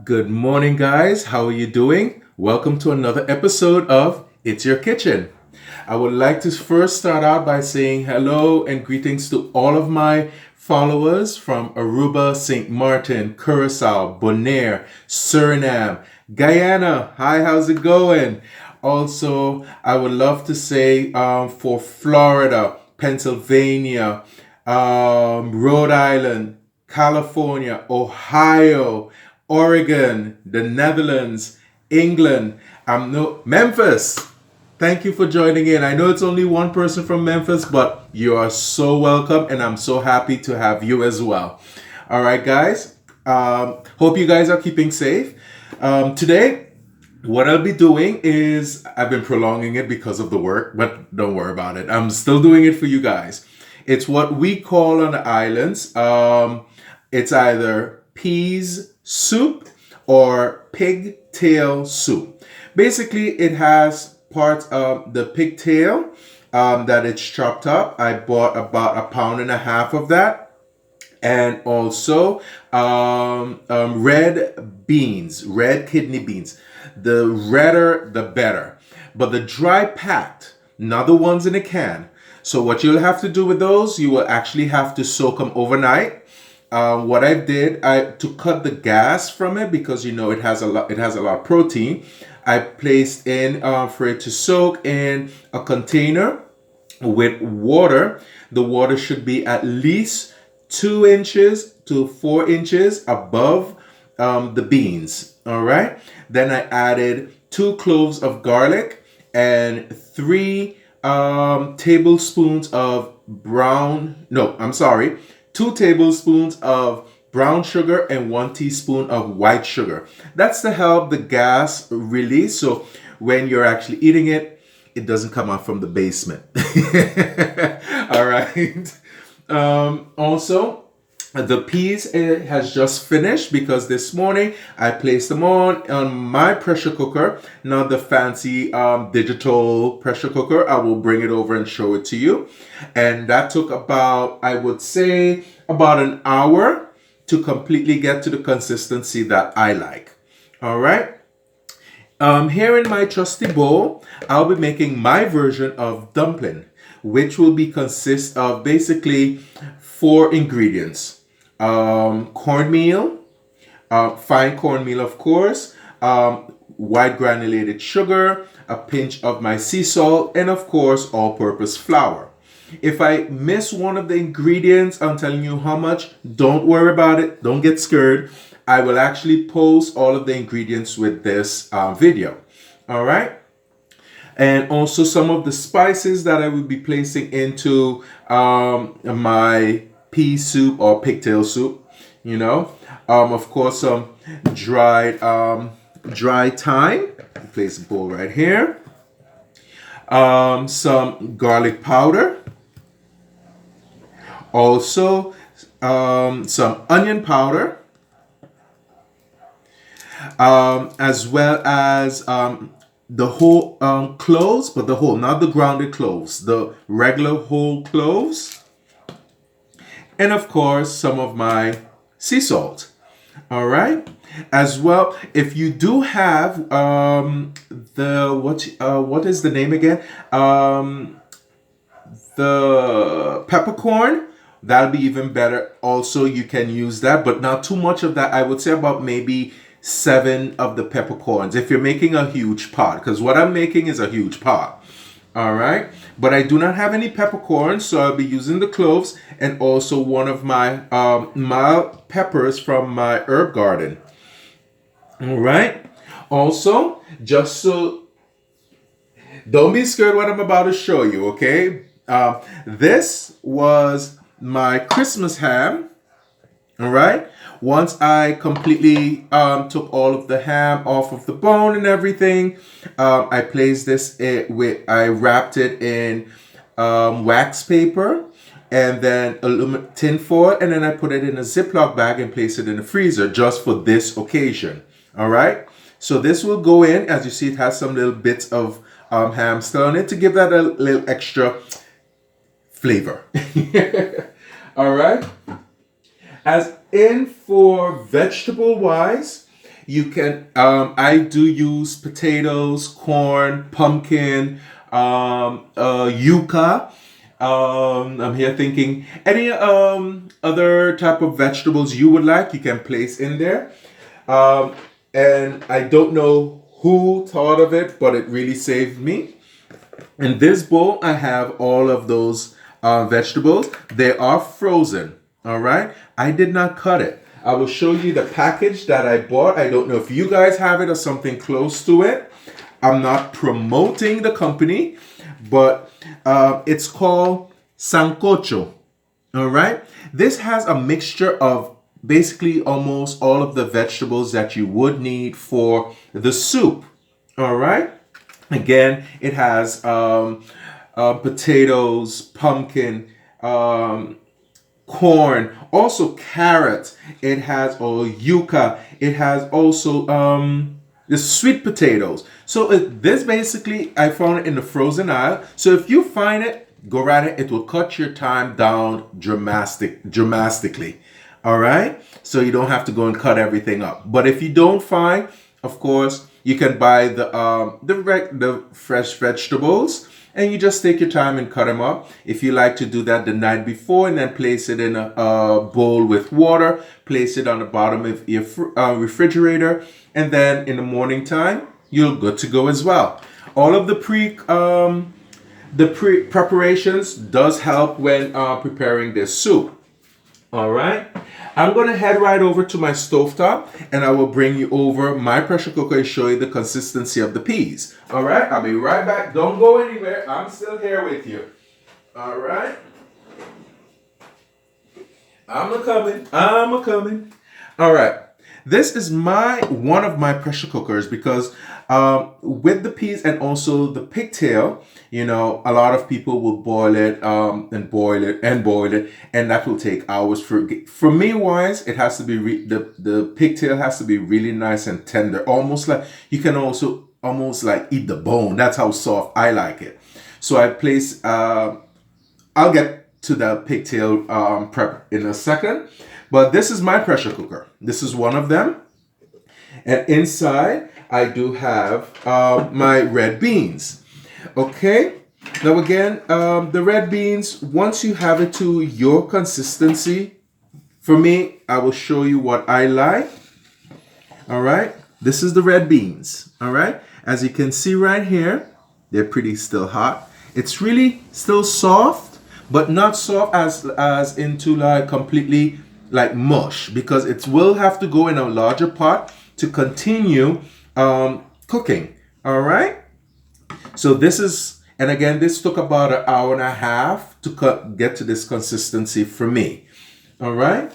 Good morning, guys. How are you doing? Welcome to another episode of It's Your Kitchen. I would like to first start out by saying hello and greetings to all of my followers from Aruba, St. Martin, Curacao, Bonaire, Suriname, Guyana. Hi, how's it going? Also, I would love to say for Florida, Pennsylvania, Rhode Island, California, Ohio, Oregon, the Netherlands, England. I'm no Memphis. Thank you for joining in. I know it's only one person from Memphis, but you are so welcome, and I'm so happy to have you as well. All right, guys. Hope you guys are keeping safe. Today, what I'll be doing is I've been prolonging it because of the work, but don't worry about it. I'm still doing it for you guys. It's what we call on the islands. It's either peas soup or pigtail soup. Basically, it has parts of the pigtail that it's chopped up. I bought about a pound and a half of that, and also red beans, red kidney beans. The redder, the better. But the dry packed, not the ones in a can. So what you'll have to do with those, you will actually have to soak them overnight. What I did, to cut the gas from it, because you know it has a lot of protein. I placed in for it to soak in a container with water. The water should be at least 2 inches to 4 inches above the beans. All right. Then I added 2 cloves of garlic and 3 tablespoons of brown. No, I'm sorry. 2 tablespoons of brown sugar and 1 teaspoon of white sugar. That's to help the gas release. So when you're actually eating it, it doesn't come out from the basement. All right. Also, the peas has just finished because this morning I placed them on my pressure cooker, not the fancy digital pressure cooker. I will bring it over and show it to you. And that took about, I would say, about an hour to completely get to the consistency that I like. All right. Here in my trusty bowl, I'll be making my version of dumpling, which will be consist of basically 4 ingredients. Cornmeal, fine cornmeal, of course, white granulated sugar, a pinch of my sea salt, and of course, all-purpose flour. If I miss one of the ingredients, I'm telling you how much, don't worry about it. Don't get scared. I will actually post all of the ingredients with this video. All right. And also some of the spices that I will be placing into my pea soup or pigtail soup, you know. Of course, some dried thyme. Place a bowl right here. Some garlic powder. Also, some onion powder. As well as the whole cloves, but the whole, not the grounded cloves, the regular whole cloves. And of course, some of my sea salt. All right. As well, if you do have what is the name again? The peppercorn, that'll be even better. Also, you can use that, but not too much of that. I would say about maybe 7 of the peppercorns if you're making a huge pot, because what I'm making is a huge pot. All right, but I do not have any peppercorns, so I'll be using the cloves and also one of my mild peppers from my herb garden. All right. Also, just so, don't be scared what I'm about to show you, okay? This was my Christmas ham. All right. Once I completely took all of the ham off of the bone and everything, I placed this I wrapped it in wax paper and then tin foil, and then I put it in a Ziploc bag and placed it in the freezer just for this occasion. All right. So this will go in. As you see, it has some little bits of ham still on it to give that a little extra flavor. All right. As in for vegetable wise, You can, I do use potatoes, corn, pumpkin, yuca. I'm here thinking any other type of vegetables you would like, you can place in there. Um, and I don't know who thought of it, but it really saved me. In this bowl, I have all of those vegetables. They are frozen. All right. I did not cut it. I will show you the package that I bought. I don't know if you guys have it or something close to it. I'm not promoting the company, but it's called Sancocho. All right. This has a mixture of basically almost all of the vegetables that you would need for the soup. All right. Again, it has potatoes, pumpkin, corn, also carrot. It has yuca. It has also the sweet potatoes. So this basically, I found it in the frozen aisle. So if you find it, go right ahead. It will cut your time down dramatically. All right. So you don't have to go and cut everything up. But if you don't find, of course, you can buy the fresh vegetables, and you just take your time and cut them up. If you like to do that the night before and then place it in a bowl with water, place it on the bottom of your refrigerator, and then in the morning time, you're good to go as well. All of the pre preparations does help when preparing this soup. All right. I'm going to head right over to my stovetop, and I will bring you over my pressure cooker and show you the consistency of the peas. All right. I'll be right back. Don't go anywhere. I'm still here with you. All right. I'm a coming. All right. This is one of my pressure cookers because with the peas and also the pigtail, a lot of people will boil it and boil it and boil it, and that will take hours. For me, wise, it has to be the pigtail has to be really nice and tender, almost like you can also almost like eat the bone. That's how soft I like it. So I place. I'll get to the pigtail prep in a second. But this is my pressure cooker. This is one of them. And inside, I do have my red beans. Okay. Now again, the red beans, once you have it to your consistency, for me, I will show you what I like. All right. This is the red beans. All right. As you can see right here, they're pretty still hot. It's really still soft, but not soft as into like completely like mush, because it will have to go in a larger pot to continue cooking. All right. So this is, and again, this took about an hour and a half to get to this consistency for me. All right.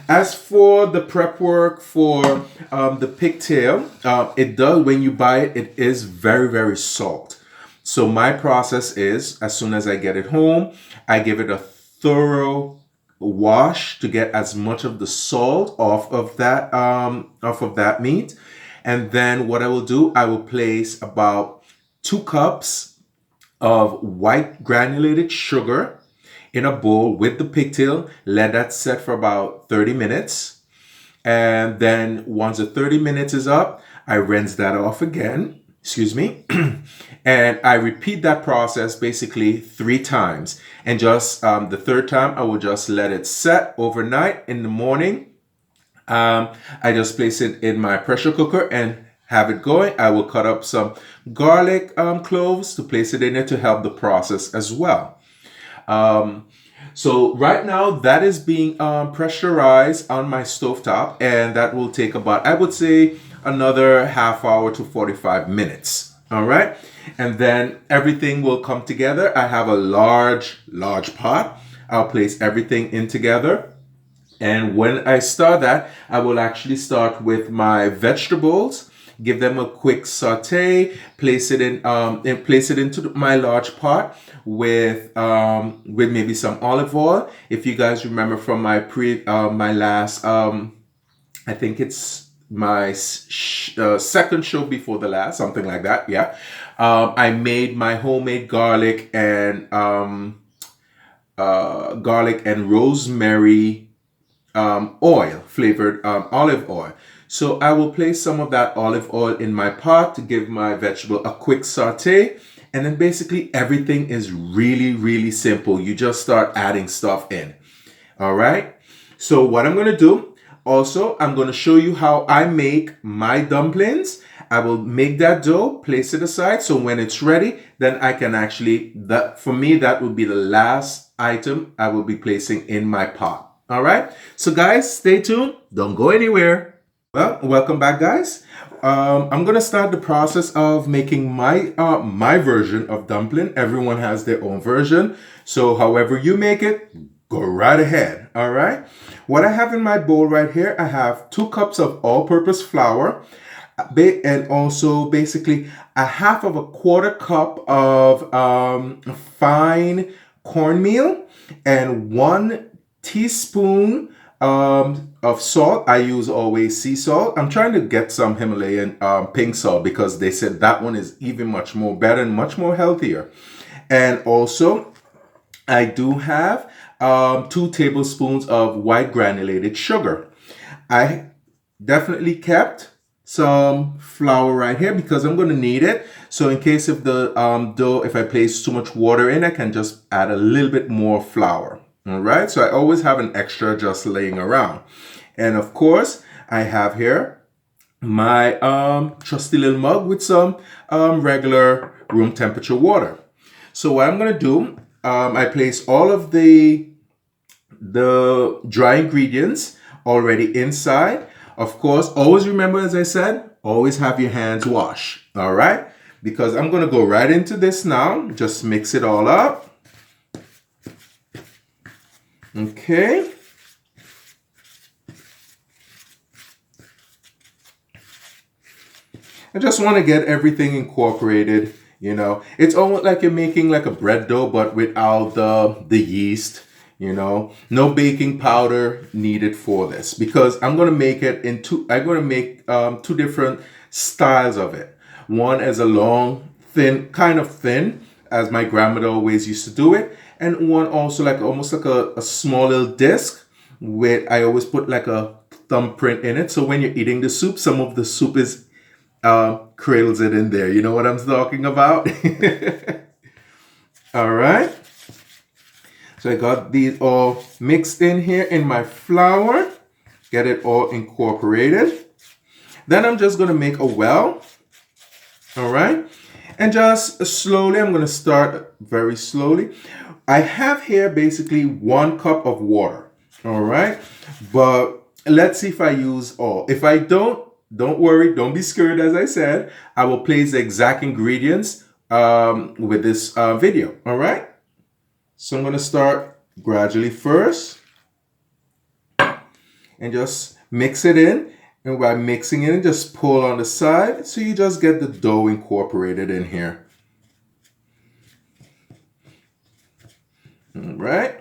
As for the prep work for the pigtail, it does, when you buy it, it is very, very salt. So my process is, as soon as I get it home, I give it a thorough wash to get as much of the salt off of that meat. And then what I will do, I will place about 2 cups of white granulated sugar in a bowl with the pigtail. Let that set for about 30 minutes. And then once the 30 minutes is up, I rinse that off again. Excuse me. And I repeat that process basically 3 times. And just the third time, I will just let it set overnight. In the morning, I just place it in my pressure cooker and have it going. I will cut up some garlic cloves to place it in there to help the process as well. So right now that is being pressurized on my stovetop, and that will take about, I would say, another half hour to 45 minutes. All right. And then everything will come together. I have a large pot. I'll place everything in together. And when I start that, I will actually start with my vegetables, give them a quick saute, place it in, and place it into my large pot with maybe some olive oil. If you guys remember from my last, I think it's my second show before the last, something like that. Yeah. I made my homemade garlic and rosemary oil, flavored olive oil. So I will place some of that olive oil in my pot to give my vegetable a quick saute. And then basically everything is really, really simple. You just start adding stuff in. All right. So what I'm going to do, also, I'm going to show you how I make my dumplings. I will make that dough, place it aside. So when it's ready, then I can actually, for me, that would be the last item I will be placing in my pot. All right. So guys, stay tuned. Don't go anywhere. Well, welcome back, guys. I'm gonna start the process of making my version of dumpling. Everyone has their own version, so however you make it, go right ahead. All right. What I have in my bowl right here, I have 2 cups of all-purpose flour, and also basically a half of a quarter cup of fine cornmeal and 1 teaspoon of salt. I use always sea salt. I'm trying to get some Himalayan pink salt because they said that one is even much more better and much more healthier. And also I do have 2 tablespoons of white granulated sugar. I definitely kept some flour right here because I'm going to need it. So in case if the dough, if I place too much water in, I can just add a little bit more flour. All right, so I always have an extra just laying around. And of course, I have here my trusty little mug with some regular room temperature water. So what I'm going to do, I place all of the dry ingredients already inside. Of course, always remember, as I said, always have your hands washed. All right, because I'm going to go right into this now. Just mix it all up. Okay. I just want to get everything incorporated, you know. It's almost like you're making like a bread dough, but without the yeast, you know. No baking powder needed for this because I'm going to make it I'm going to make 2 different styles of it. One is a long, thin, kind of thin, as my grandmother always used to do it. And one also like almost like a small little disc with, I always put like a thumbprint in it. So when you're eating the soup, some of the soup is cradles it in there. You know what I'm talking about? All right. So I got these all mixed in here in my flour. Get it all incorporated. Then I'm just going to make a well. All right. And just slowly, I'm going to start very slowly. I have here basically 1 cup of water. All right. But let's see if I use all. If I don't worry. Don't be scared. As I said, I will place the exact ingredients with this video. All right. So I'm going to start gradually first and just mix it in. And by mixing it in, just pull on the side so you just get the dough incorporated in here. All right.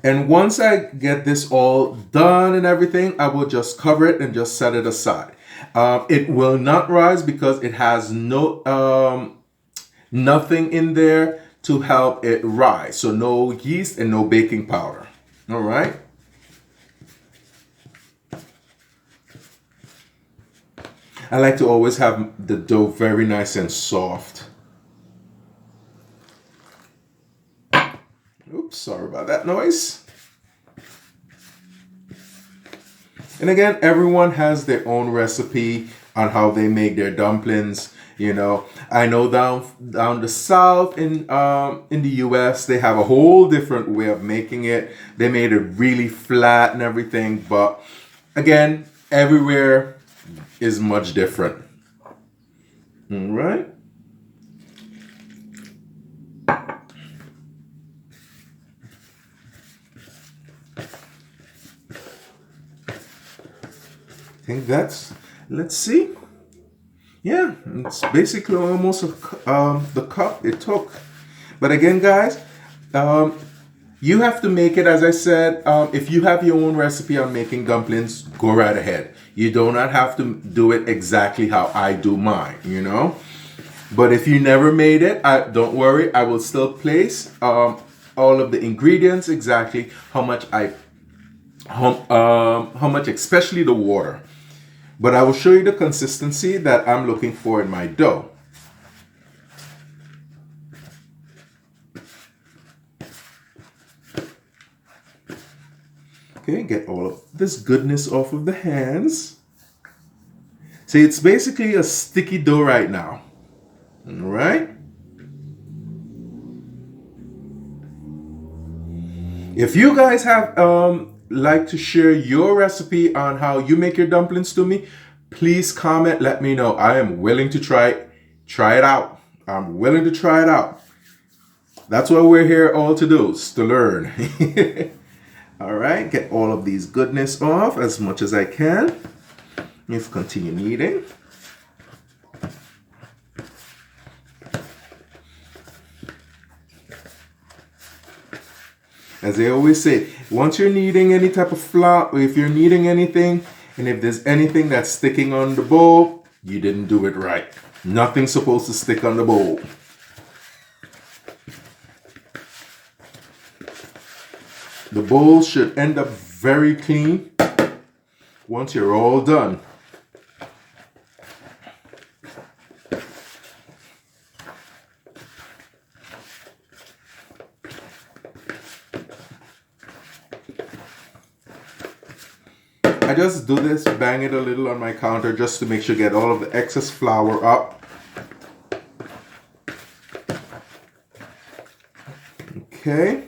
And once I get this all done and everything, I will just cover it and just set it aside. It will not rise because it has nothing in there to help it rise. So no yeast and no baking powder. All right. I like to always have the dough very nice and soft. Oops, sorry about that noise. And again, everyone has their own recipe on how they make their dumplings. You know, I know down the south in the US, they have a whole different way of making it. They made it really flat and everything, but again, everywhere is much different. All right. I think that's, let's see. Yeah, it's basically almost the cup it took. But again, guys, you have to make it, as I said, if you have your own recipe on making dumplings, go right ahead. You do not have to do it exactly how I do mine, you know. But if you never made it, don't worry. I will still place all of the ingredients exactly how much I how much, especially the water. But I will show you the consistency that I'm looking for in my dough. Okay, get all of this goodness off of the hands. See, it's basically a sticky dough right now. All right. If you guys have like to share your recipe on how you make your dumplings to me, please comment, let me know. I am willing to try it out. I'm willing to try it out. That's what we're here all to do, is to learn. All right, get all of these goodness off as much as I can. Let's continue kneading. As they always say, once you're kneading any type of flour, or if you're kneading anything, and if there's anything that's sticking on the bowl, you didn't do it right. Nothing's supposed to stick on the bowl. The bowl should end up very clean once you're all done. I just do this, bang it a little on my counter just to make sure get all of the excess flour up. Okay,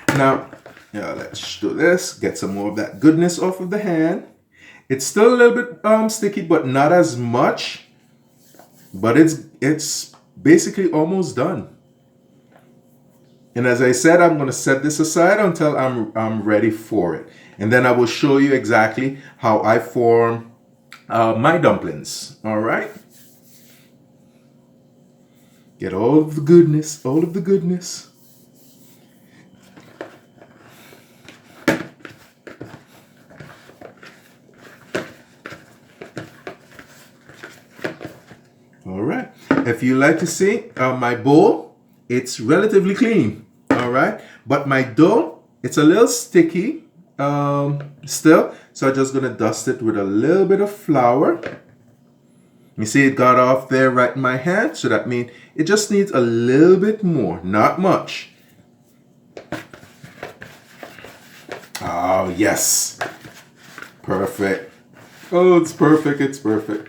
now let's do this, get some more of that goodness off of the hand. It's still a little bit sticky, but not as much. But it's basically almost done. And as I said, I'm going to set this aside until I'm ready for it. And then I will show you exactly how I form my dumplings. All right. Get all of the goodness, all of the goodness. All right. If you like to see my bowl, it's relatively clean. All right. But my dough, it's a little sticky still. So I'm just going to dust it with a little bit of flour. You see it got off there right in my hand. So that means it just needs a little bit more, not much. Oh, yes. Perfect. Oh, it's perfect. It's perfect.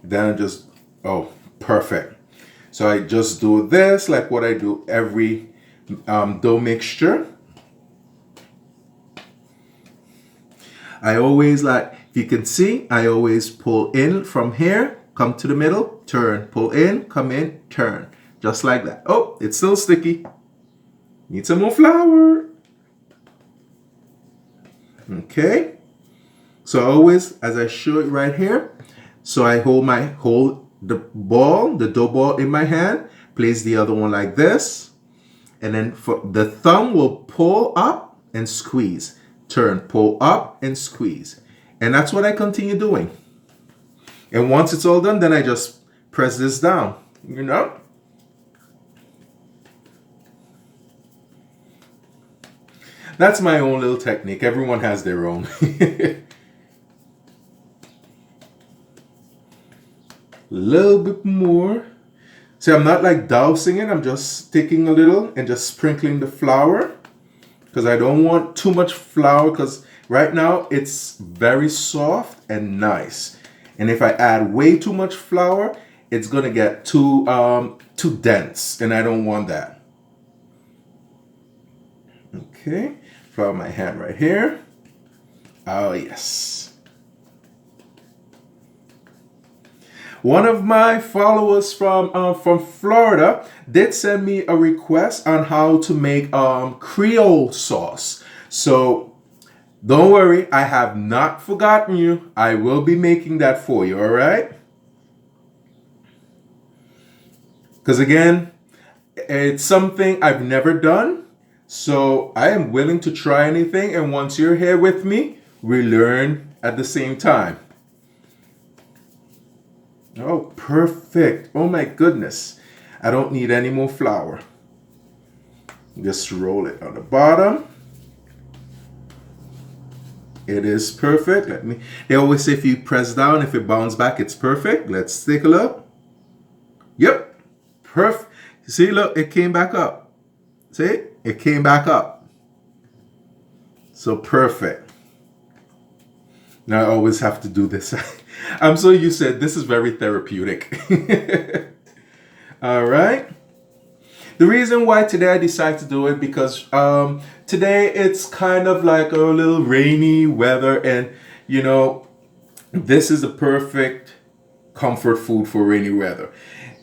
Then I just, oh, perfect. So I just do this like what I do every dough mixture. I always, like, if you can see, I always pull in from here, come to the middle, turn, pull in, come in, turn. Just like that. Oh, it's still sticky. Need some more flour. Okay. So always, as I show it right here, so I hold the dough ball in my hand, place the other one like this, and then the thumb will pull up and squeeze. Turn, pull up and squeeze. And that's what I continue doing. And once it's all done, then I just press this down, you know? That's my own little technique. Everyone has their own. Little bit more. See, I'm not like dousing it. I'm just taking a little and just sprinkling the flour because I don't want too much flour because right now it's very soft and nice. And if I add way too much flour, it's gonna get too dense, and I don't want that. Okay, flour my hand right here. Oh yes. One of my followers from Florida did send me a request on how to make Creole sauce. So don't worry, I have not forgotten you. I will be making that for you, all right? Because again, it's something I've never done. So I am willing to try anything. And once you're here with me, we learn at the same time. Oh, perfect. Oh my goodness. I don't need any more flour. Just roll it on the bottom. It is perfect. They always say if you press down, if it bounces back, it's perfect. Let's take a look. Yep, perfect. See, look, it came back up. See, it came back up. So perfect. Now I always have to do this. I'm so used to it. This is very therapeutic. All right. The reason why today I decided to do it because today it's kind of like a little rainy weather, and you know, this is the perfect comfort food for rainy weather.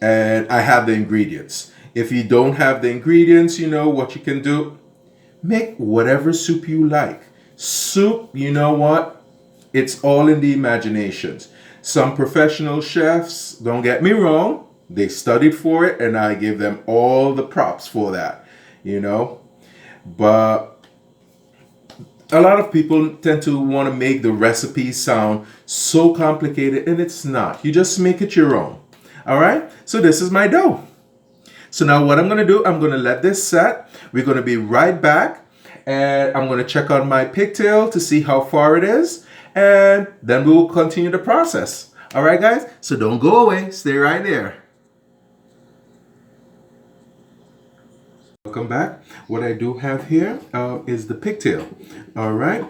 And I have the ingredients. If you don't have the ingredients, you know what you can do? Make whatever soup you like. Soup, you know what? It's all in the imaginations. Some professional chefs, don't get me wrong, they studied for it, and I give them all the props for that, you know. But a lot of people tend to want to make the recipe sound so complicated, and it's not. You just make it your own. All right, so this is my dough. So now what I'm going to do, I'm going to let this set. We're going to be right back, and I'm going to check on my pigtail to see how far it is, and then we will continue the process. All right, guys, so don't go away. Stay right there. Welcome back. What I do have here is the pigtail. All right.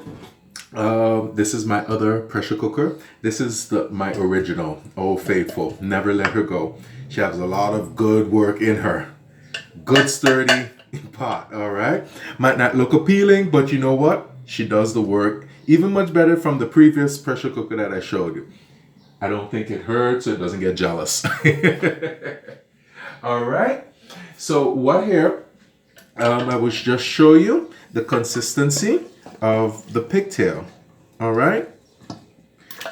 This is my other pressure cooker. This is my original, Old Faithful. Never let her go. She has a lot of good work in her. Good sturdy pot. All right. Might not look appealing, but you know what? She does the work even much better from the previous pressure cooker that I showed you. I don't think it hurts, so it doesn't get jealous. All right. So what here? I will just show you the consistency of the pigtail. All right.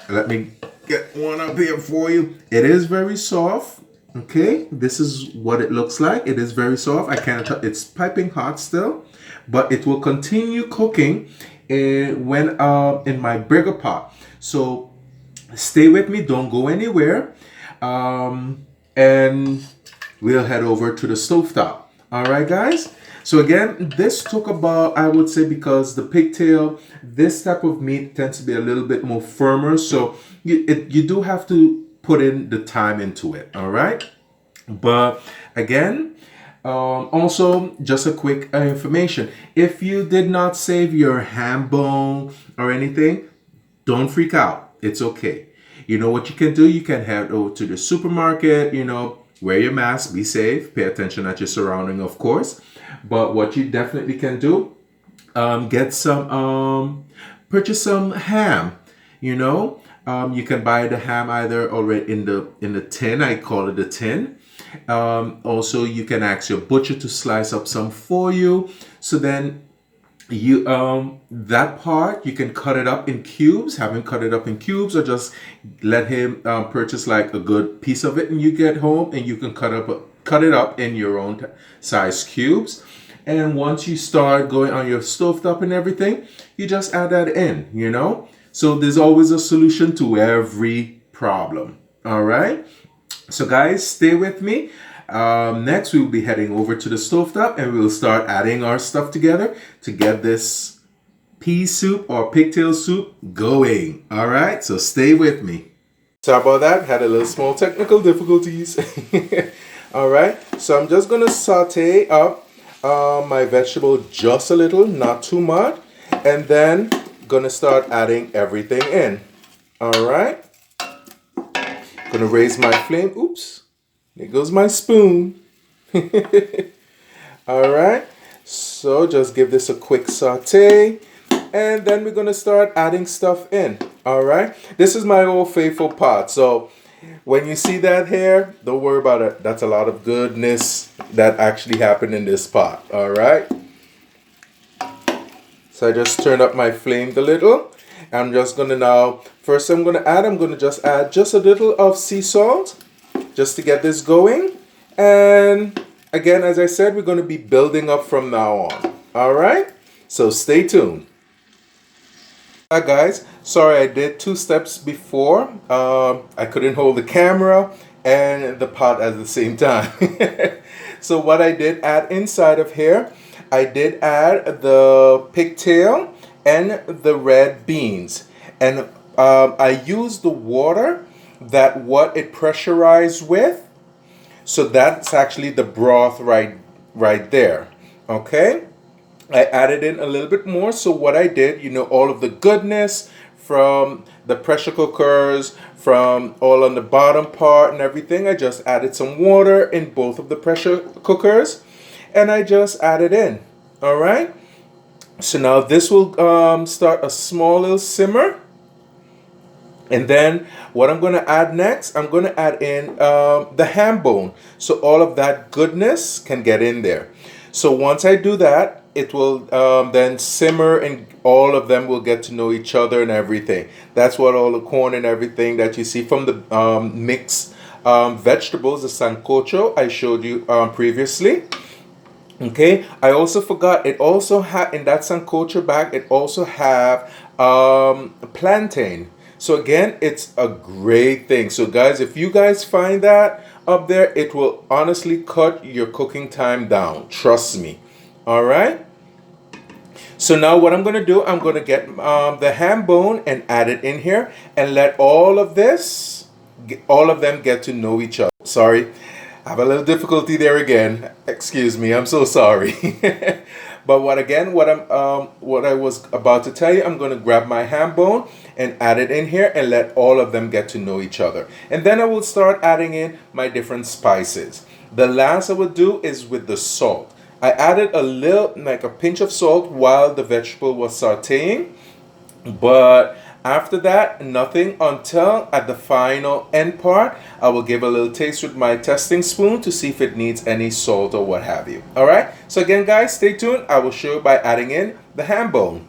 Let me get one up here for you. It is very soft. Okay. This is what it looks like. It is very soft. I can't tell. It's piping hot still, but it will continue cooking when in my bigger pot. So stay with me. Don't go anywhere. And we'll head over to the stovetop. All right, guys. So again, this took about, I would say, because the pigtail, this type of meat tends to be a little bit more firmer. So you do have to put in the time into it. All right. But again, also just a quick information. If you did not save your ham bone or anything, don't freak out. It's okay. You know what you can do? You can head over to the supermarket, you know, wear your mask, be safe, pay attention at your surrounding, of course. But what you definitely can do, get some, purchase some ham, you know. You can buy the ham either already in the tin. I call it a tin. Also, you can ask your butcher to slice up some for you. So then you that part you can cut it up in cubes. Have him cut it up in cubes, or just let him purchase like a good piece of it, and you get home and you can cut it up in your own size cubes. And once you start going on your stovetop and everything, you just add that in, you know. So there's always a solution to every problem. All right. So guys, stay with me. Next, we will be heading over to the stovetop, and we will start adding our stuff together to get this pea soup or pigtail soup going. All right. So stay with me. Sorry about that. Had a little small technical difficulties. All right. So I'm just going to saute up my vegetable just a little, not too much, and then gonna start adding everything in. All right, gonna raise my flame. Oops, there goes my spoon. All right, so just give this a quick saute, and then we're gonna start adding stuff in. All right, this is my Old Faithful pot, so when you see that here, don't worry about it. That's a lot of goodness that actually happened in this pot. All right. So I just turned up my flame a little. I'm just going to now, first I'm going to just add just a little of sea salt just to get this going. And again, as I said, we're going to be building up from now on. All right. So stay tuned. Hi guys, sorry I did 2 steps before. I couldn't hold the camera and the pot at the same time. So what I did add inside of here, I did add the pigtail and the red beans. And I used the water that what it pressurized with. So that's actually the broth right there. Okay? I added in a little bit more. So what I did, all of the goodness from the pressure cookers, from all on the bottom part and everything, I just added some water in both of the pressure cookers, and I just added in. All right. So now this will start a small little simmer. And then what I'm going to add next, I'm going to add in the ham bone. So all of that goodness can get in there. So once I do that, it will then simmer and all of them will get to know each other and everything. That's what all the corn and everything that you see from the mixed vegetables, the sancocho I showed you previously. Okay, I also forgot, it also had in that sancocho bag, it also have plantain. So again, it's a great thing. So guys, if you guys find that up there, it will honestly cut your cooking time down. Trust me. All right. So now what I'm going to do, I'm going to get the ham bone and add it in here and let all of them get to know each other. Sorry, I have a little difficulty there again. Excuse me, I'm so sorry. But what I was about to tell you, I'm going to grab my ham bone and add it in here and let all of them get to know each other. And then I will start adding in my different spices. The last I will do is with the salt. I added a little, like a pinch of salt while the vegetable was sauteing. But after that, nothing until at the final end part, I will give a little taste with my testing spoon to see if it needs any salt or what have you. All right. So again, guys, stay tuned. I will show you by adding in the ham bone.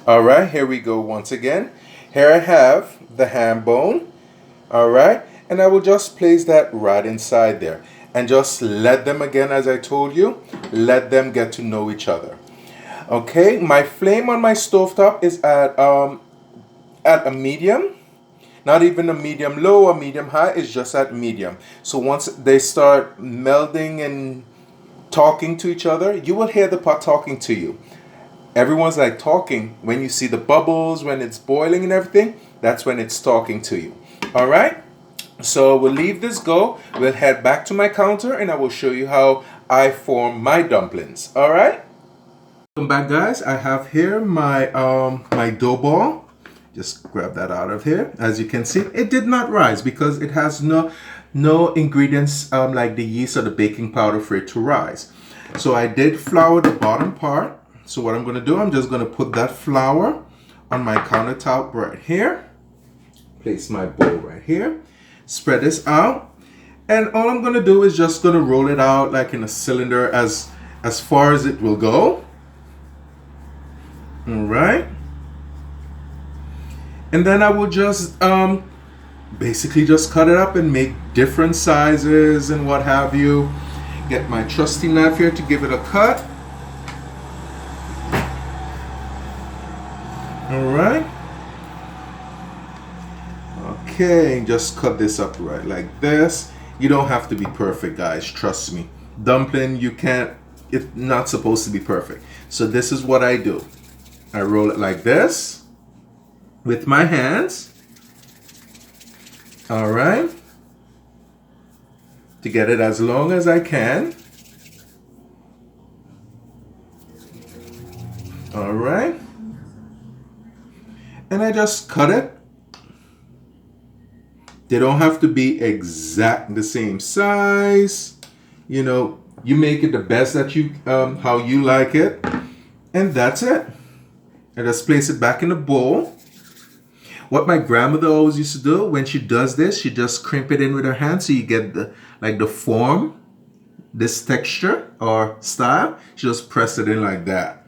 All right, here we go once again. Here I have the ham bone. All right. And I will just place that right inside there. And just let them, again, as I told you, let them get to know each other. Okay, my flame on my stovetop is at a medium. Not even a medium low or medium high, it's just at medium. So once they start melding and talking to each other, you will hear the pot talking to you. Everyone's like talking when you see the bubbles, when it's boiling and everything, that's when it's talking to you. All right? So we'll leave this go. We'll head back to my counter and I will show you how I form my dumplings. All right? Welcome back, guys. I have here my my dough ball. Just grab that out of here. As you can see, it did not rise because it has no ingredients like the yeast or the baking powder for it to rise. So I did flour the bottom part. So what I'm going to do, I'm just going to put that flour on my countertop right here. Place my bowl right here. Spread this out. And all I'm going to do is just going to roll it out like in a cylinder as far as it will go. All right. And then I will just basically just cut it up and make different sizes and what have you. Get my trusty knife here to give it a cut. All right. Okay, just cut this up right like this. You don't have to be perfect, guys. Trust me. Dumpling, you can't, it's not supposed to be perfect. So this is what I do. I roll it like this with my hands. All right. To get it as long as I can. All right. And I just cut it. They don't have to be exact the same size. You know, you make it the best that you, how you like it. And that's it. I just place it back in the bowl. What my grandmother always used to do when she does this, she just crimp it in with her hand so you get the like the form, this texture or style. She just press it in like that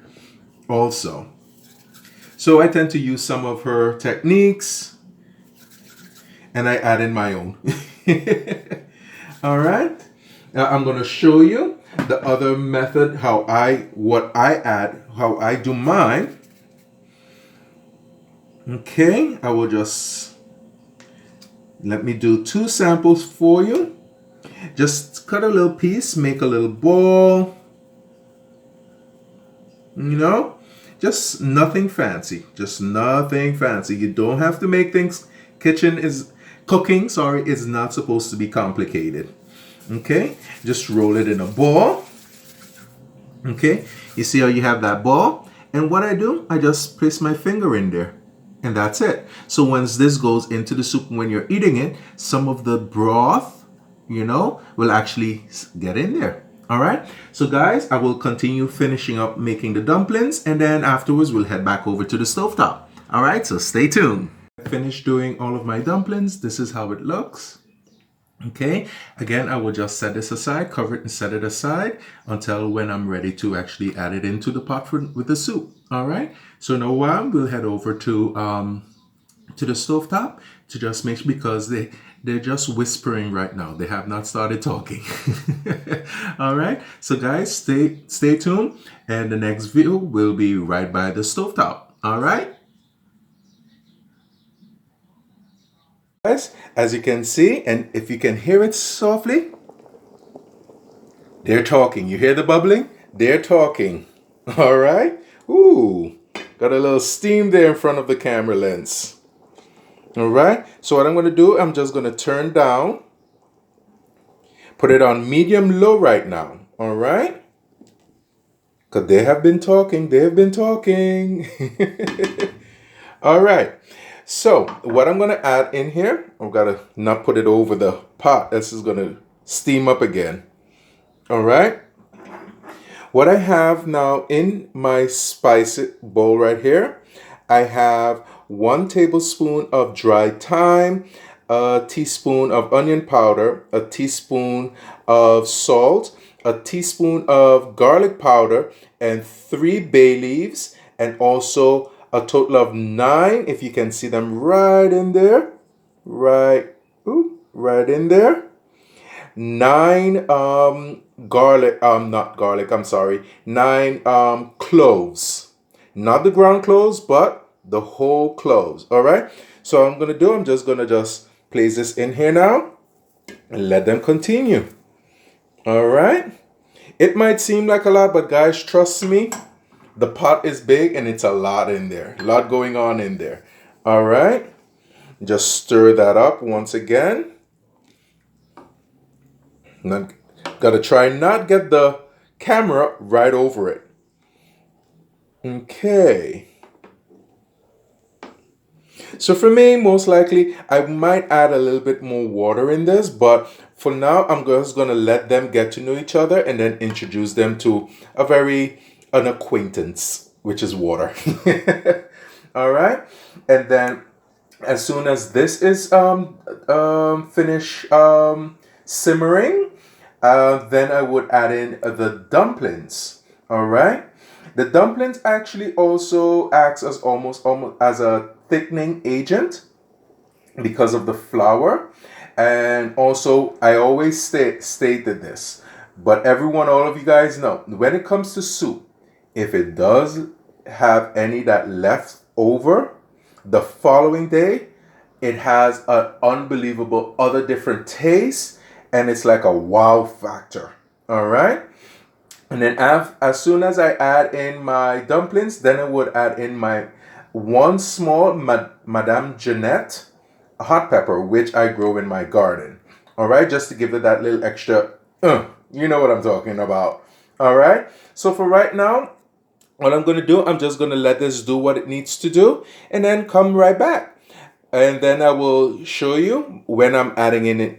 also. So I tend to use some of her techniques and I add in my own. All right. Now I'm going to show you the other method, how I do mine. Okay, I will just, let me do 2 samples for you. Just cut a little piece, make a little ball, you know, just nothing fancy, just nothing fancy. You don't have to make things. Cooking, sorry, is not supposed to be complicated. Okay, just roll it in a ball. Okay, you see how you have that ball? And what I do, I just place my finger in there. And that's it. So once this goes into the soup, when you're eating it, some of the broth, you know, will actually get in there. All right. So guys, I will continue finishing up making the dumplings, and then afterwards we'll head back over to the stovetop. All right. So stay tuned. I finished doing all of my dumplings. This is how it looks. Okay, again, I will just set this aside, cover it and set it aside until when I'm ready to actually add it into the pot with the soup. All right, so now we'll head over to the stovetop to just make sure, because they're just whispering right now. They have not started talking. All right, so guys, stay tuned, and the next video will be right by the stovetop. All right. Guys, as you can see, and if you can hear it softly, they're talking. You hear the bubbling? They're talking. All right. Ooh, got a little steam there in front of the camera lens. All right. So what I'm going to do, I'm just going to turn down, put it on medium low right now. All right. Because they have been talking. They have been talking. All right. So what I'm going to add in here, I've got to not put it over the pot. This is going to steam up again. All right. What I have now in my spice bowl right here, I have 1 tablespoon of dried thyme, a teaspoon of onion powder, a teaspoon of salt, a teaspoon of garlic powder, and 3 bay leaves, and also a total of 9, if you can see them right in there, right in there. 9 9 cloves, not the ground cloves, but the whole cloves. All right. So I'm just gonna place this in here now and let them continue. All right. It might seem like a lot, but guys, trust me. The pot is big and it's a lot in there. A lot going on in there. All right. Just stir that up once again. Gotta try not get the camera right over it. Okay. So for me, most likely, I might add a little bit more water in this, but for now, I'm just gonna let them get to know each other and then introduce them to an acquaintance, which is water. All right, and then as soon as this is finished simmering, then I would add in the dumplings. All right, the dumplings actually also acts as almost as a thickening agent because of the flour, and also I always stated this, but all of you guys know, when it comes to soup, if it does have any that left over the following day, it has an unbelievable other different taste, and it's like a wow factor. All right. And then as soon as I add in my dumplings, then I would add in my 1 small Madame Jeanette hot pepper, which I grow in my garden. All right, just to give it that little extra, you know what I'm talking about. All right, so for right now, what I'm going to do, I'm just going to let this do what it needs to do and then come right back. And then I will show you when I'm adding in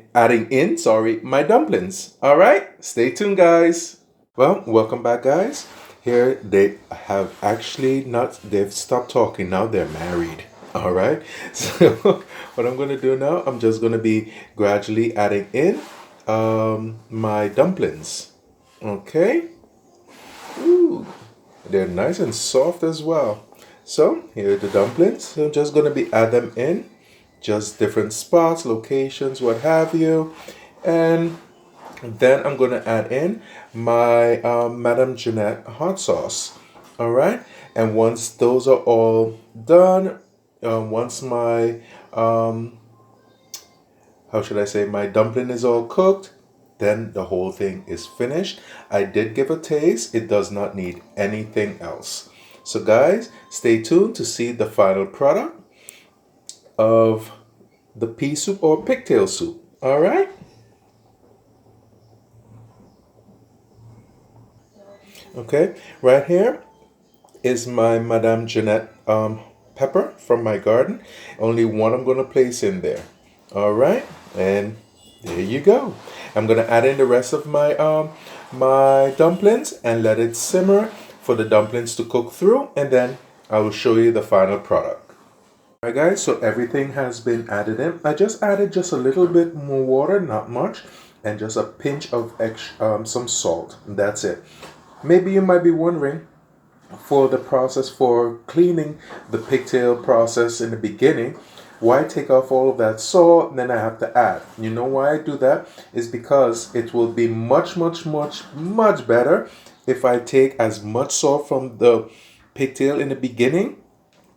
my dumplings. All right, stay tuned, guys. Well, welcome back, guys. Here they have actually they've stopped talking now, they're married. All right, so what I'm going to do now, I'm just going to be gradually adding in my dumplings. Okay. Ooh, they're nice and soft as well. So here are the dumplings. So I'm just going to be add them in, just different spots, locations, what have you. And then I'm going to add in my Madame Jeanette hot sauce. All right. And once those are all done, once my, how should I say, my dumpling is all cooked, then the whole thing is finished. I did give a taste. It does not need anything else. So guys, stay tuned to see the final product of the pea soup or pigtail soup. All right. Okay, right here is my Madame Jeanette pepper from my garden. Only one I'm going to place in there. All right, and there you go. I'm going to add in the rest of my dumplings and let it simmer for the dumplings to cook through, and then I will show you the final product. Alright guys, so everything has been added in. I just added just a little bit more water, not much, and just a pinch of some salt. That's it. Maybe you might be wondering, for the process for cleaning the pigtail process in the beginning, why take off all of that salt and then I have to add? You know why I do that? Is because it will be much better if I take as much salt from the pigtail in the beginning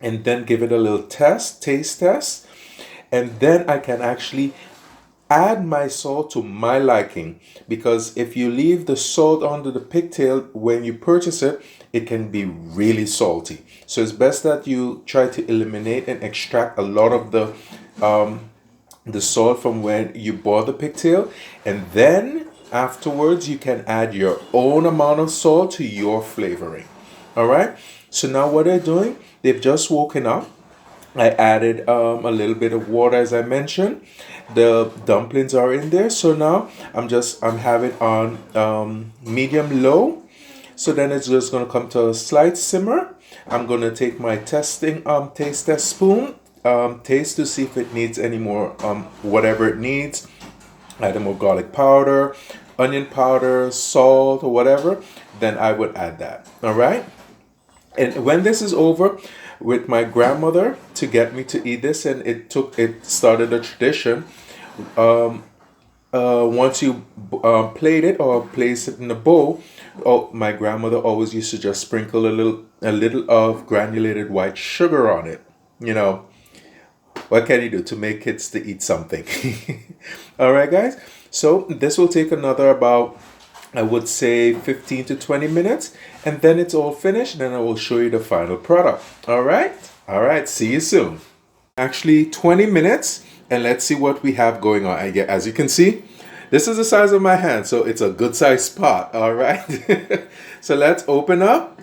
and then give it a little taste test, and then I can actually add my salt to my liking, because if you leave the salt under the pigtail when you purchase it, it can be really salty. So it's best that you try to eliminate and extract a lot of the salt from when you bought the pigtail, and then afterwards you can add your own amount of salt to your flavoring. All right, so now what they're doing, they've just woken up. I added a little bit of water, as I mentioned. The dumplings are in there, so now I'm having on medium low. So then it's just gonna come to a slight simmer. I'm gonna take my taste test spoon, taste to see if it needs any more whatever it needs. Either more garlic powder, onion powder, salt, or whatever. Then I would add that. All right. And when this is over, with my grandmother to get me to eat this, and it started a tradition. Once you plate it or place it in a bowl, my grandmother always used to just sprinkle a little of granulated white sugar on it. You know, what can you do to make kids to eat something? All right, guys. So this will take another about, I would say, 15 to 20 minutes, and then it's all finished. Then I will show you the final product. All right, see you soon. Actually 20 minutes, and let's see what we have going on. As you can see, this is the size of my hand, so it's a good size pot. All right. So let's open up.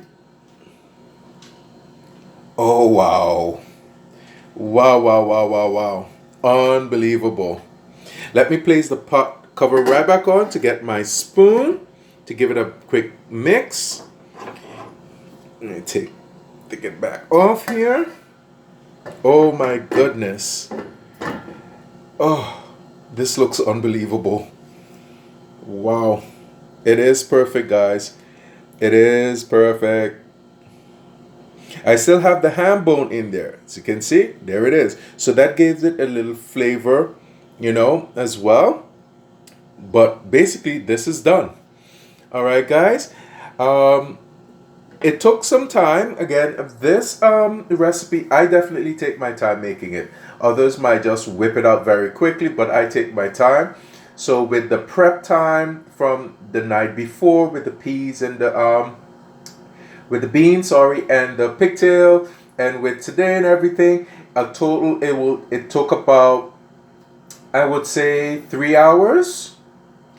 Oh wow, wow, unbelievable. Let me place the pot cover right back on to get my spoon to give it a quick mix. Let me take it back off here. Oh my goodness. Oh, this looks unbelievable. Wow. It is perfect, guys. It is perfect. I still have the ham bone in there. As you can see, there it is. So that gives it a little flavor, as well. But basically, this is done. All right, guys. It took some time. Again, this recipe, I definitely take my time making it. Others might just whip it out very quickly, but I take my time. So with the prep time from the night before, with the peas and with the beans, and the pigtail, and with today and everything, it took about, I would say, 3 hours.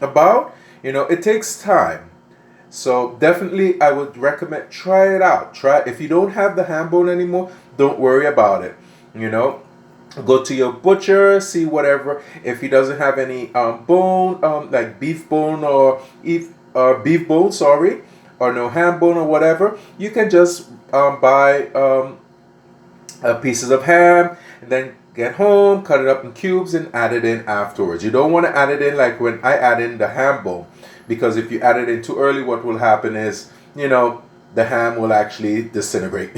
It takes time. So definitely I would recommend, try it out. If you don't have the ham bone anymore, don't worry about it. Go to your butcher, see whatever. If he doesn't have any bone, like beef bone or beef bone, or no ham bone or whatever, you can just buy pieces of ham, and then get home, cut it up in cubes, and add it in afterwards. You don't want to add it in like when I add in the ham bone, because if you add it in too early, what will happen is, the ham will actually disintegrate.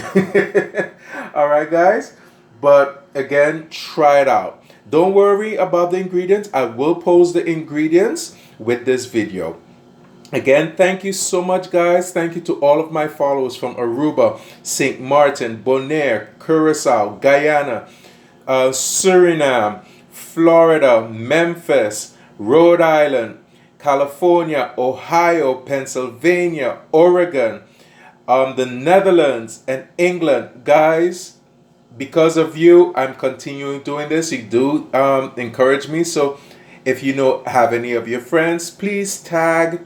All right, guys. But again, try it out. Don't worry about the ingredients. I will post the ingredients with this video. Again, thank you so much, guys. Thank you to all of my followers from Aruba, St. Martin, Bonaire, Curacao, Guyana, Suriname, Florida, Memphis, Rhode Island, California, Ohio, Pennsylvania, Oregon, the Netherlands, and England. Guys, because of you, I'm continuing doing this. You do encourage me. So if you know have any of your friends, please tag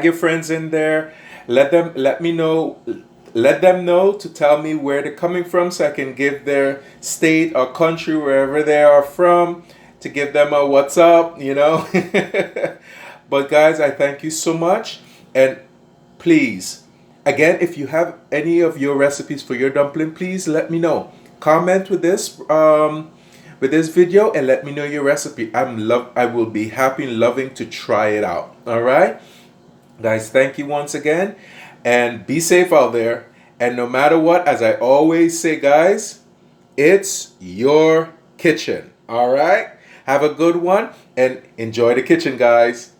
your friends in there. Let them know to tell me where they're coming from so I can give their state or country, wherever they are from, to give them a what's up, you know. But guys, I thank you so much. And please, again, if you have any of your recipes for your dumpling, please let me know. Comment with this video and let me know your recipe. I will be happy and loving to try it out. All right? Guys, thank you once again, and be safe out there. And no matter what, as I always say, guys, it's your kitchen. All right? Have a good one and enjoy the kitchen, guys.